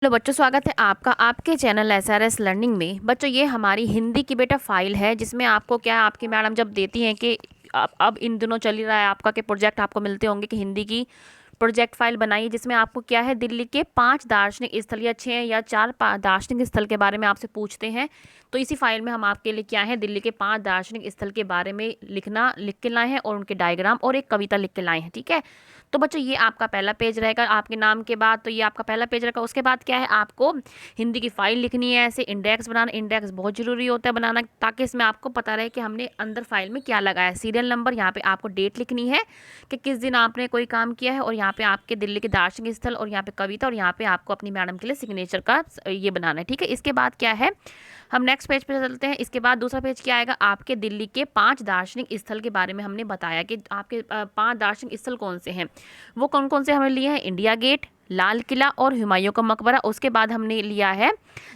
Hello बच्चों, स्वागत है आपका आपके चैनल एसआरएस लर्निंग में। बच्चों, ये हमारी हिंदी की बेटा फाइल है जिसमें आपको क्या है, आपकी मैडम जब देती हैं कि अब इन दिनों चल ही रहा है आपका कि प्रोजेक्ट आपको मिलते होंगे कि हिंदी की प्रोजेक्ट फाइल बनाइए, जिसमें आपको क्या है दिल्ली के 5 दार्शनिक स्थल या 6 या 4 दार्शनिक स्थल के बारे में आपसे पूछते हैं। तो इसी फाइल में हम आपके लिए क्या है दिल्ली के 5 दार्शनिक स्थल के बारे में लिख के लाए हैं और उनके डायग्राम और एक कविता लिख के लाए हैं। ठीक है, तो बच्चों ये आपका पहला पेज रहेगा आपके नाम के बाद। तो ये आपका पहला पेज रहेगा। उसके बाद क्या है, आपको हिंदी की फाइल लिखनी है, ऐसे इंडेक्स बनाना। इंडेक्स बहुत जरूरी होता है बनाना, ताकि इसमें आपको पता रहे कि हमने अंदर फाइल में क्या लगाया है। सीरियल नंबर, यहाँ पे आपको डेट लिखनी है कि किस दिन आपने कोई काम किया है, और यहाँ पे आपके दिल्ली के दार्शनिक स्थल, और यहाँ पे कविता, और यहाँ पे आपको अपनी मैडम के लिए सिग्नेचर का ये बनाना है। ठीक है, इसके बाद क्या है, हम नेक्स्ट पेज पे चलते हैं। इसके बाद दूसरा पेज क्या आएगा, आपके दिल्ली के 5 दार्शनिक स्थल के बारे में हमने बताया कि आपके 5 दार्शनिक स्थल कौन से हैं। वो कौन कौन से हमने लिए हैं, इंडिया गेट, लाल किला और हुमायूं का मकबरा। उसके बाद हमने लिया है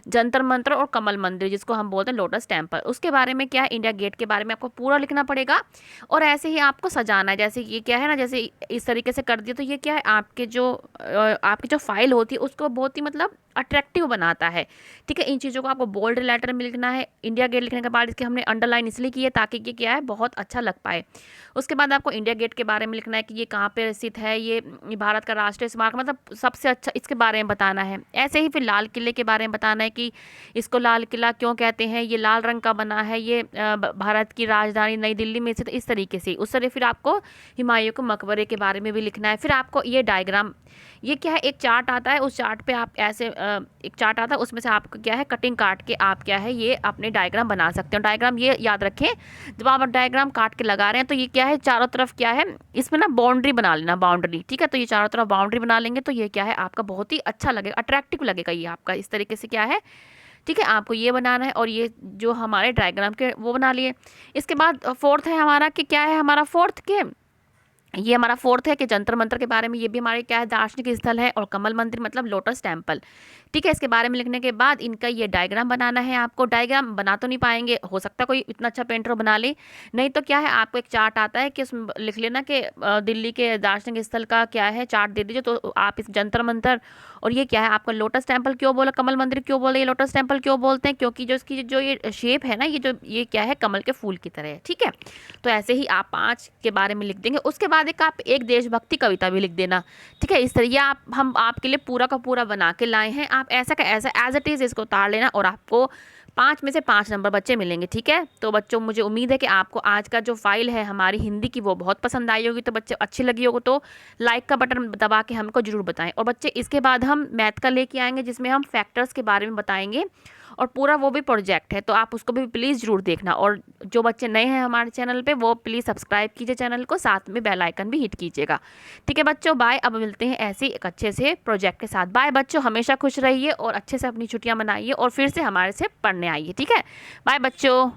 जंतर मंतर और कमल मंदिर, जिसको हम बोलते हैं लोटस टेम्पल। उसके बारे में क्या है, इंडिया गेट के बारे में आपको पूरा लिखना पड़ेगा, और ऐसे ही आपको सजाना है। जैसे ये क्या है ना, जैसे इस तरीके से कर दिया तो ये क्या है, आपकी जो फाइल होती है उसको बहुत ही मतलब अट्रैक्टिव बनाता है। ठीक है, इन चीज़ों को आपको बोल्ड लेटर में लिखना है। इंडिया गेट लिखने के बाद इसके हमने अंडरलाइन इसलिए की है ताकि ये क्या है बहुत अच्छा लग पाए। उसके बाद आपको इंडिया गेट के बारे में लिखना है कि ये कहाँ पे स्थित है, ये भारत का राष्ट्रीय स्मारक, मतलब सबसे अच्छा इसके बारे में बताना है। ऐसे ही फिर लाल किले के बारे में बताना है कि इसको लाल किला क्यों कहते हैं, ये लाल रंग का बना है, ये भारत की राजधानी नई दिल्ली में स्थित। इस तरीके से उस तरह फिर आपको हुमायूं के मकबरे के बारे में भी लिखना है। फिर आपको ये डायग्राम, ये क्या है, एक चार्ट आता है, उस चार्ट पे आप ऐसे एक चार्ट आता है, उसमें से आपको क्या है कटिंग काट के आप क्या है ये अपने डायग्राम बना सकते हो। डायग्राम ये याद रखें, जब आप डायग्राम काट के लगा रहे हैं तो ये क्या है चारों तरफ क्या है, इसमें ना बाउंड्री बना लेना, बाउंड्री। ठीक है, तो ये चारों तरफ बाउंड्री बना लेंगे तो ये क्या है आपका बहुत ही अच्छा लगेगा, अट्रैक्टिव लगेगा ये आपका। इस तरीके से क्या है, ठीक है, आपको ये बनाना है। और ये जो हमारे डायग्राम के वो बना लिए। इसके बाद फोर्थ है हमारा कि क्या है, हमारा फोर्थ के ये हमारा फोर्थ है कि जंतर मंतर के बारे में, ये भी हमारे क्या है दार्शनिक स्थल है, और कमल मंदिर मतलब लोटस टेम्पल। ठीक है, इसके बारे में लिखने के बाद इनका ये डायग्राम बनाना है आपको। डायग्राम बना तो नहीं पाएंगे, हो सकता है कोई इतना अच्छा पेंटर बना ले, नहीं तो क्या है आपको एक चार्ट आता है कि उसमें लिख लेना कि दिल्ली के दार्शनिक स्थल का क्या है चार्ट दे दीजिए। तो आप इस जंतर मंतर और ये क्या है आपका लोटस टेम्पल क्यों बोला, कमल मंदिर क्यों बोले, ये लोटस टेम्पल क्यों बोलते हैं, क्योंकि जो इसकी जो ये शेप है ना, ये क्या है कमल के फूल की तरह है। ठीक है, तो ऐसे ही आप 5 के बारे में लिख देंगे। उसके बाद एक आप एक देशभक्ति कविता भी लिख देना। ठीक है, इस तरह ये हम आपके लिए पूरा का पूरा बना के लाए हैं। आप ऐसा का ऐसा एज इट इज़ इसको उतार लेना, और आपको 5 में से 5 नंबर बच्चे मिलेंगे। ठीक है, तो बच्चों मुझे उम्मीद है कि आपको आज का जो फाइल है हमारी हिंदी की वो बहुत पसंद आई होगी। तो बच्चे अच्छी लगी होगी तो लाइक का बटन दबा के हमको जरूर बताएं। और बच्चे इसके बाद हम मैथ का लेके आएंगे, जिसमें हम फैक्टर्स के बारे में बताएंगे, और पूरा वो भी प्रोजेक्ट है, तो आप उसको भी प्लीज़ जरूर देखना। और जो बच्चे नए हैं हमारे चैनल पे वो प्लीज़ सब्सक्राइब कीजिए चैनल को, साथ में बेल आइकन भी हिट कीजिएगा। ठीक है बच्चों, बाय। अब मिलते हैं ऐसे ही एक अच्छे से प्रोजेक्ट के साथ। बाय बच्चों, हमेशा खुश रहिए और अच्छे से अपनी छुट्टियां मनाइए, और फिर से हमारे से पढ़ने आइए। ठीक है, बाय बच्चों।